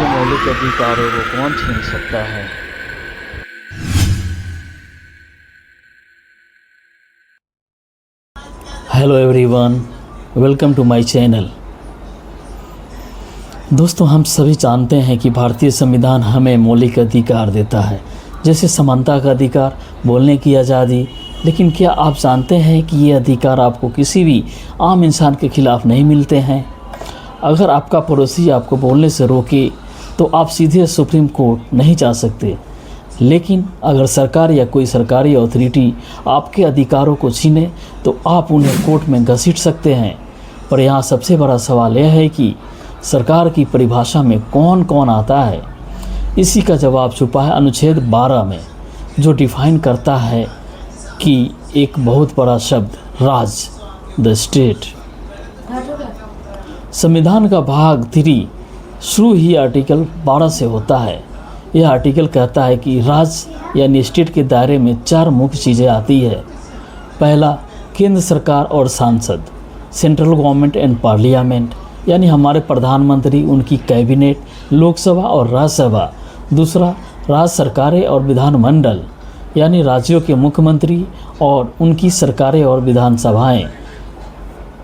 के मौलिक अधिकारों को कौन छीन सकता है। Hello everyone, welcome to my channel. दोस्तों, हम सभी जानते हैं कि भारतीय संविधान हमें मौलिक अधिकार देता है, जैसे समानता का अधिकार, बोलने की आज़ादी। लेकिन क्या आप जानते हैं कि ये अधिकार आपको किसी भी आम इंसान के खिलाफ नहीं मिलते हैं। अगर आपका पड़ोसी आपको बोलने से रोके तो आप सीधे सुप्रीम कोर्ट नहीं जा सकते, लेकिन अगर सरकार या कोई सरकारी अथॉरिटी आपके अधिकारों को छीने तो आप उन्हें कोर्ट में घसीट सकते हैं। पर यहाँ सबसे बड़ा सवाल यह है कि सरकार की परिभाषा में कौन कौन आता है। इसी का जवाब छुपा है अनुच्छेद 12 में, जो डिफाइन करता है कि एक बहुत बड़ा शब्द राज, द स्टेट। संविधान का भाग 3 शुरू ही आर्टिकल 12 से होता है। यह आर्टिकल कहता है कि राज्य यानी स्टेट के दायरे में 4 मुख्य चीज़ें आती है। पहला, केंद्र सरकार और सांसद, सेंट्रल गवर्नमेंट एंड पार्लियामेंट, यानी हमारे प्रधानमंत्री, उनकी कैबिनेट, लोकसभा और राज्यसभा। दूसरा, राज्य सरकारें और विधानमंडल, यानी राज्यों के मुख्यमंत्री और उनकी सरकारें और विधानसभाएं।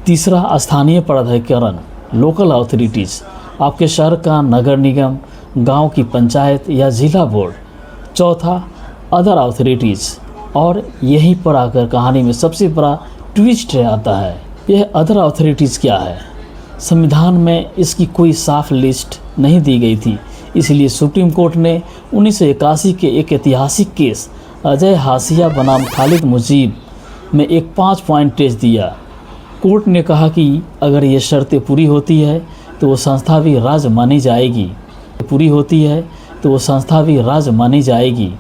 तीसरा, स्थानीय प्राधिकरण, लोकल अथॉरिटीज़, आपके शहर का नगर निगम, गांव की पंचायत या जिला बोर्ड। चौथा, अदर अथॉरिटीज़, और यहीं पर आकर कहानी में सबसे बड़ा ट्विस्ट आता है। यह अदर अथॉरिटीज़ क्या है? संविधान में इसकी कोई साफ लिस्ट नहीं दी गई थी, इसलिए सुप्रीम कोर्ट ने 1981 के एक ऐतिहासिक केस अजय हाशिया बनाम खालिद मुजीब में एक 5 पॉइंट टेस्ट दिया। कोर्ट ने कहा कि अगर ये शर्तें पूरी होती है तो वो संस्था भी राज्य मानी जाएगी।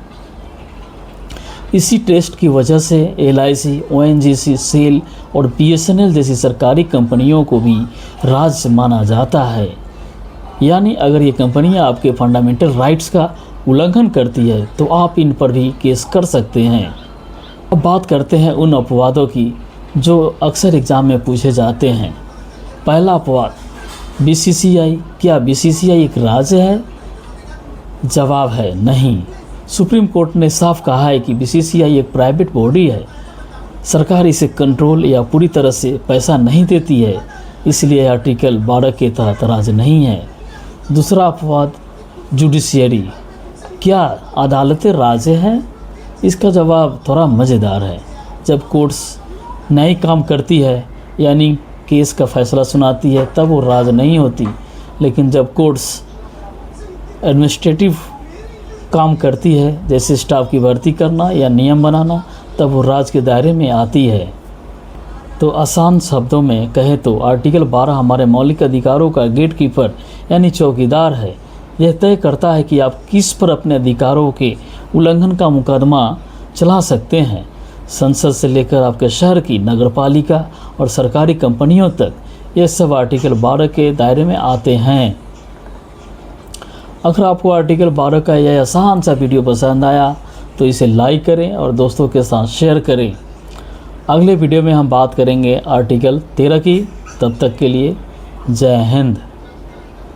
इसी टेस्ट की वजह से LIC, ONGC, सेल और BSNL जैसी सरकारी कंपनियों को भी राज्य माना जाता है। यानी अगर ये कंपनियां आपके फंडामेंटल राइट्स का उल्लंघन करती है तो आप इन पर भी केस कर सकते हैं। अब बात करते हैं उन अपवादों की जो अक्सर एग्ज़ाम में पूछे जाते हैं। पहला अपवाद, BCCI। क्या BCCI एक राज्य है? जवाब है नहीं। सुप्रीम कोर्ट ने साफ कहा है कि BCCI एक प्राइवेट बॉडी है, सरकार इसे कंट्रोल या पूरी तरह से पैसा नहीं देती है, इसलिए आर्टिकल 12 के तहत राज्य नहीं है। दूसरा अपवाद, जुडिशियरी। क्या अदालतें राज्य हैं? इसका जवाब थोड़ा मज़ेदार है। जब कोर्ट्स न्यायिक काम करती है, यानी केस का फैसला सुनाती है, तब वो राज्य नहीं होती। लेकिन जब कोर्ट्स एडमिनिस्ट्रेटिव काम करती है, जैसे स्टाफ की भर्ती करना या नियम बनाना, तब वो राज्य के दायरे में आती है। तो आसान शब्दों में कहें तो आर्टिकल 12 हमारे मौलिक अधिकारों का गेटकीपर यानी चौकीदार है। यह तय करता है कि आप किस पर अपने अधिकारों के उल्लंघन का मुकदमा चला सकते हैं। संसद से लेकर आपके शहर की नगरपालिका और सरकारी कंपनियों तक, ये सब आर्टिकल 12 के दायरे में आते हैं। अगर आपको आर्टिकल 12 का यह आसान सा वीडियो पसंद आया तो इसे लाइक करें और दोस्तों के साथ शेयर करें। अगले वीडियो में हम बात करेंगे आर्टिकल 13 की। तब तक के लिए जय हिंद।